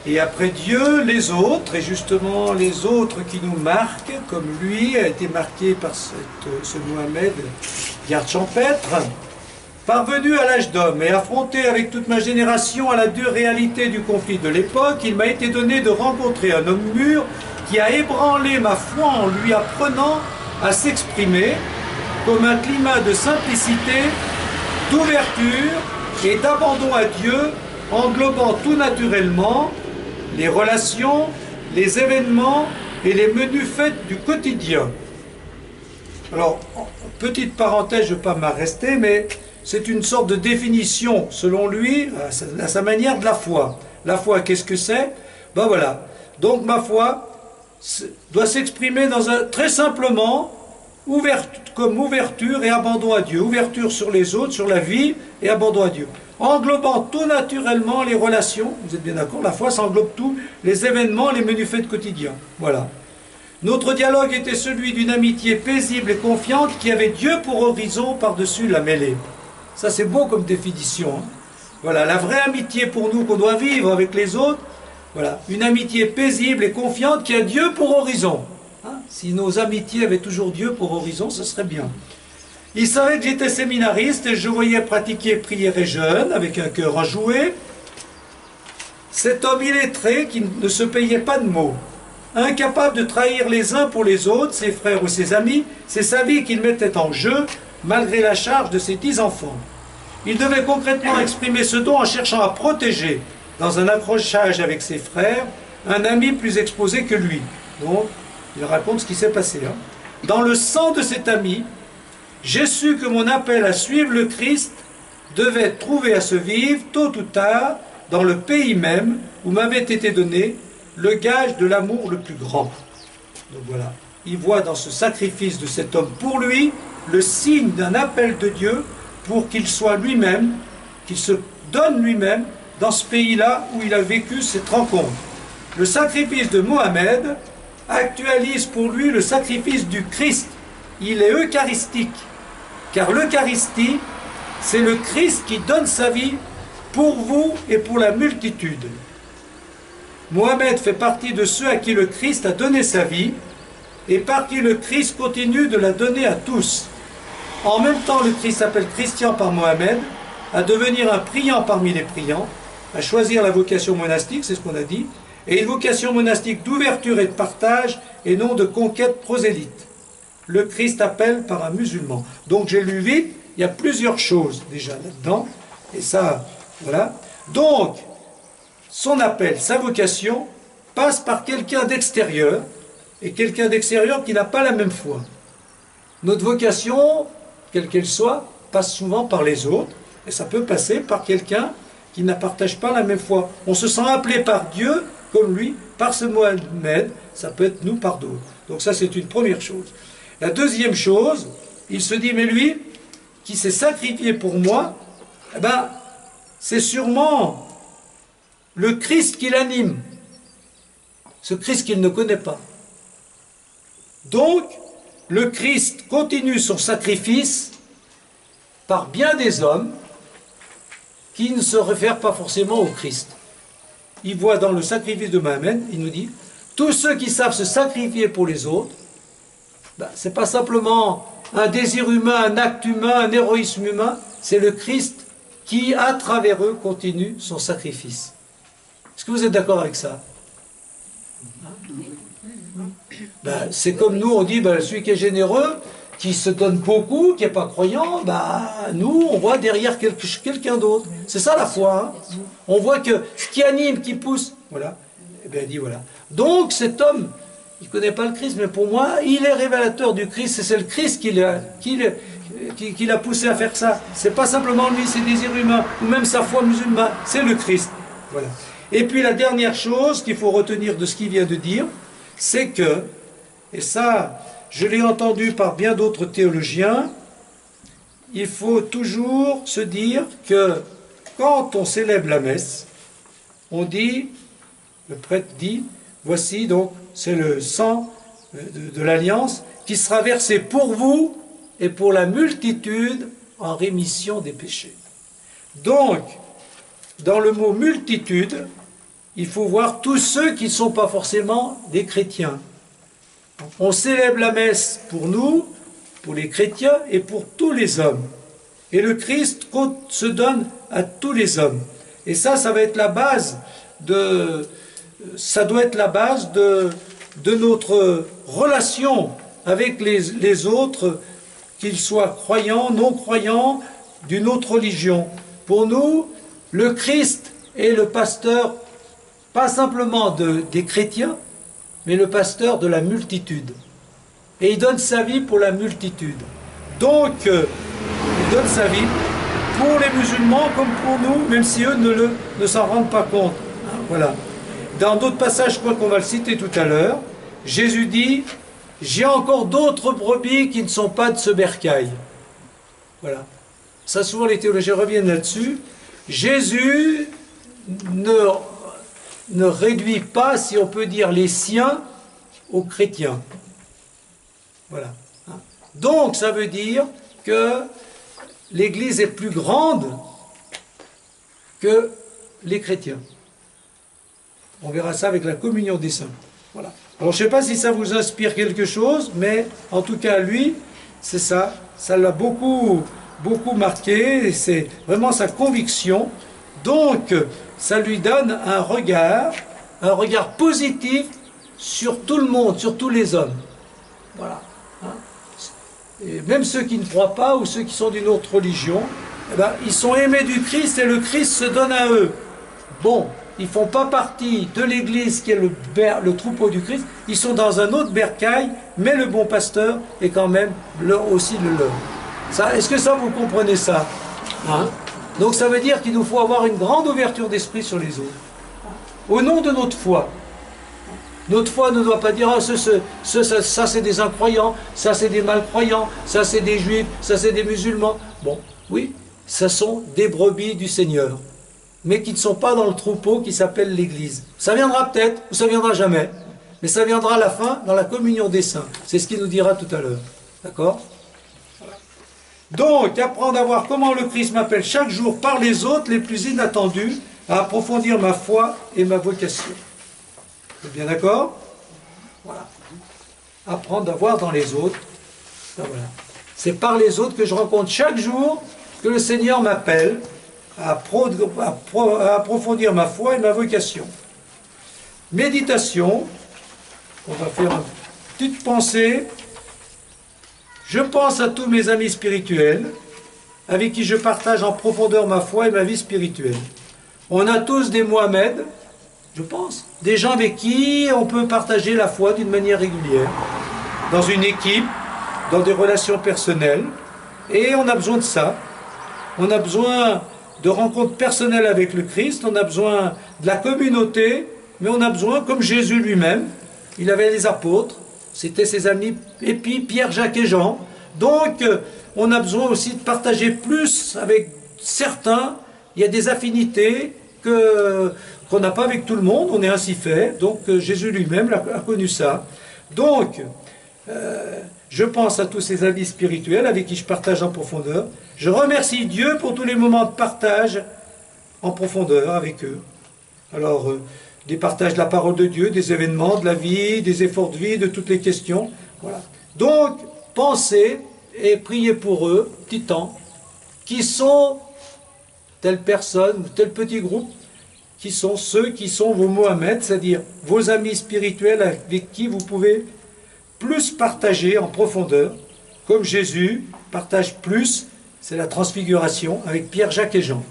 Et après Dieu, les autres, et justement les autres qui nous marquent, comme lui a été marqué par ce Mohamed, garde champêtre, parvenu à l'âge d'homme et affronté avec toute ma génération à la dure réalité du conflit de l'époque, il m'a été donné de rencontrer un homme mûr qui a ébranlé ma foi en lui apprenant à s'exprimer comme un climat de simplicité, d'ouverture et d'abandon à Dieu, englobant tout naturellement les relations, les événements et les menus faits du quotidien. Alors, petite parenthèse, je ne vais pas m'arrêter, mais c'est une sorte de définition, selon lui, à sa manière de la foi. La foi, qu'est-ce que c'est? Ben voilà. Donc ma foi doit s'exprimer très simplement, comme ouverture et abandon à Dieu. Ouverture sur les autres, sur la vie et abandon à Dieu. Englobant tout naturellement les relations, vous êtes bien d'accord, la foi, ça englobe tout, les événements, les menus faits quotidiens. Voilà. Notre dialogue était celui d'une amitié paisible et confiante qui avait Dieu pour horizon par-dessus la mêlée. Ça c'est beau comme définition. Hein. Voilà, la vraie amitié pour nous qu'on doit vivre avec les autres, voilà, une amitié paisible et confiante qui a Dieu pour horizon. Hein. Si nos amitiés avaient toujours Dieu pour horizon, ce serait bien. Il savait que j'étais séminariste et je voyais pratiquer prière et jeûne avec un cœur enjoué. Cet homme illettré qui ne se payait pas de mots, incapable de trahir les uns pour les autres, ses frères ou ses amis, c'est sa vie qu'il mettait en jeu, malgré la charge de ses 10 enfants. Il devait concrètement exprimer ce don en cherchant à protéger, dans un accrochage avec ses frères, un ami plus exposé que lui. Donc, il raconte ce qui s'est passé. Hein. Dans le sang de cet ami, j'ai su que mon appel à suivre le Christ devait trouver à se vivre, tôt ou tard, dans le pays même où m'avait été donné le gage de l'amour le plus grand. Donc voilà, il voit dans ce sacrifice de cet homme pour lui le signe d'un appel de Dieu pour qu'il soit lui-même, qu'il se donne lui-même dans ce pays-là où il a vécu cette rencontre. Le sacrifice de Mohamed actualise pour lui le sacrifice du Christ. Il est eucharistique, car l'Eucharistie, c'est le Christ qui donne sa vie pour vous et pour la multitude. Mohamed fait partie de ceux à qui le Christ a donné sa vie et par qui le Christ continue de la donner à tous. En même temps, le Christ s'appelle Christian par Mohamed, à devenir un priant parmi les priants, à choisir la vocation monastique, c'est ce qu'on a dit, et une vocation monastique d'ouverture et de partage et non de conquête prosélyte. Le Christ appelle par un musulman. Donc j'ai lu vite, il y a plusieurs choses déjà là-dedans, et ça, voilà. Donc, son appel, sa vocation, passe par quelqu'un d'extérieur, et quelqu'un d'extérieur qui n'a pas la même foi. Notre vocation, quelle qu'elle soit, passe souvent par les autres, et ça peut passer par quelqu'un qui ne partage pas la même foi. On se sent appelé par Dieu, comme lui, par ce Mohamed, ça peut être nous par d'autres. Donc ça, c'est une première chose. La deuxième chose, il se dit, mais lui, qui s'est sacrifié pour moi, eh ben, c'est sûrement le Christ qui l'anime, ce Christ qu'il ne connaît pas. Donc, le Christ continue son sacrifice par bien des hommes qui ne se réfèrent pas forcément au Christ. Il voit dans le sacrifice de Mohamed, il nous dit, tous ceux qui savent se sacrifier pour les autres, ben, ce n'est pas simplement un désir humain, un acte humain, un héroïsme humain, c'est le Christ qui, à travers eux, continue son sacrifice. Est-ce que vous êtes d'accord avec ça? Ben, c'est comme nous, on dit, ben, celui qui est généreux, qui se donne beaucoup, qui n'est pas croyant, ben, nous, on voit derrière quelqu'un d'autre. C'est ça la foi. Hein. On voit que ce qui anime, qui pousse, voilà. Et bien, il dit, voilà. Donc, cet homme, il ne connaît pas le Christ, mais pour moi, il est révélateur du Christ, et c'est le Christ qui l'a poussé à faire ça. C'est pas simplement lui, ses désirs humains, ou même sa foi musulmane, c'est le Christ. Voilà. Et puis la dernière chose qu'il faut retenir de ce qu'il vient de dire, c'est que, et ça, je l'ai entendu par bien d'autres théologiens, il faut toujours se dire que quand on célèbre la messe, on dit, le prêtre dit, voici donc, c'est le sang de l'alliance qui sera versé pour vous et pour la multitude en rémission des péchés. Donc, dans le mot multitude, il faut voir tous ceux qui ne sont pas forcément des chrétiens. On célèbre la messe pour nous, pour les chrétiens et pour tous les hommes. Et le Christ se donne à tous les hommes. Et ça va être la base ça doit être la base de notre relation avec les autres, qu'ils soient croyants, non croyants, d'une autre religion. Pour nous, le Christ est le pasteur, pas simplement des chrétiens, mais le pasteur de la multitude. Et il donne sa vie pour la multitude. Donc, il donne sa vie pour les musulmans comme pour nous, même si eux ne s'en rendent pas compte. Voilà. Dans d'autres passages, je crois qu'on va le citer tout à l'heure, Jésus dit « J'ai encore d'autres brebis qui ne sont pas de ce bercail. » Voilà. Ça, souvent, les théologiens reviennent là-dessus. Jésus ne réduit pas, si on peut dire, les siens aux chrétiens. Voilà. Donc, ça veut dire que l'Église est plus grande que les chrétiens. On verra ça avec la communion des saints. Voilà. Alors, je ne sais pas si ça vous inspire quelque chose, mais en tout cas, lui, c'est ça. Ça l'a beaucoup marqué. C'est vraiment sa conviction. Donc, ça lui donne un regard positif sur tout le monde, sur tous les hommes. Voilà. Et même ceux qui ne croient pas ou ceux qui sont d'une autre religion, eh ben, ils sont aimés du Christ et le Christ se donne à eux. Bon, ils ne font pas partie de l'Église qui est le troupeau du Christ, ils sont dans un autre bercail, mais le bon pasteur est quand même aussi le leur. Est-ce que ça, vous comprenez ça, hein? Donc ça veut dire qu'il nous faut avoir une grande ouverture d'esprit sur les autres. Au nom de notre foi. Notre foi ne doit pas dire ah, ça c'est des incroyants, ça c'est des malcroyants, ça c'est des juifs, ça c'est des musulmans. Bon, oui, ça sont des brebis du Seigneur, mais qui ne sont pas dans le troupeau qui s'appelle l'Église. Ça viendra peut-être, ou ça viendra jamais, mais ça viendra à la fin dans la communion des saints. C'est ce qu'il nous dira tout à l'heure. D'accord? Donc, apprendre à voir comment le Christ m'appelle chaque jour par les autres les plus inattendus à approfondir ma foi et ma vocation. Vous êtes bien d'accord? Voilà. Apprendre à voir dans les autres. Ben voilà. C'est par les autres que je rencontre chaque jour que le Seigneur m'appelle à approfondir ma foi et ma vocation. Méditation. On va faire une petite pensée. Je pense à tous mes amis spirituels avec qui je partage en profondeur ma foi et ma vie spirituelle. On a tous des Mohamed, je pense, des gens avec qui on peut partager la foi d'une manière régulière, dans une équipe, dans des relations personnelles, et on a besoin de ça. On a besoin de rencontres personnelles avec le Christ, on a besoin de la communauté, mais on a besoin, comme Jésus lui-même, il avait les apôtres, c'était ses amis, et puis Pierre, Jacques et Jean. Donc, on a besoin aussi de partager plus avec certains. Il y a des affinités qu'on n'a pas avec tout le monde, on est ainsi fait. Donc, Jésus lui-même a connu ça. Donc, je pense à tous ces amis spirituels avec qui je partage en profondeur. Je remercie Dieu pour tous les moments de partage en profondeur avec eux. Alors, des partages de la parole de Dieu, des événements, de la vie, des efforts de vie, de toutes les questions. Voilà. Donc, pensez et priez pour eux, petit temps, qui sont telle personne, tel petit groupe, qui sont ceux qui sont vos Mohamed, c'est-à-dire vos amis spirituels avec qui vous pouvez plus partager en profondeur, comme Jésus partage plus, c'est la transfiguration avec Pierre, Jacques et Jean.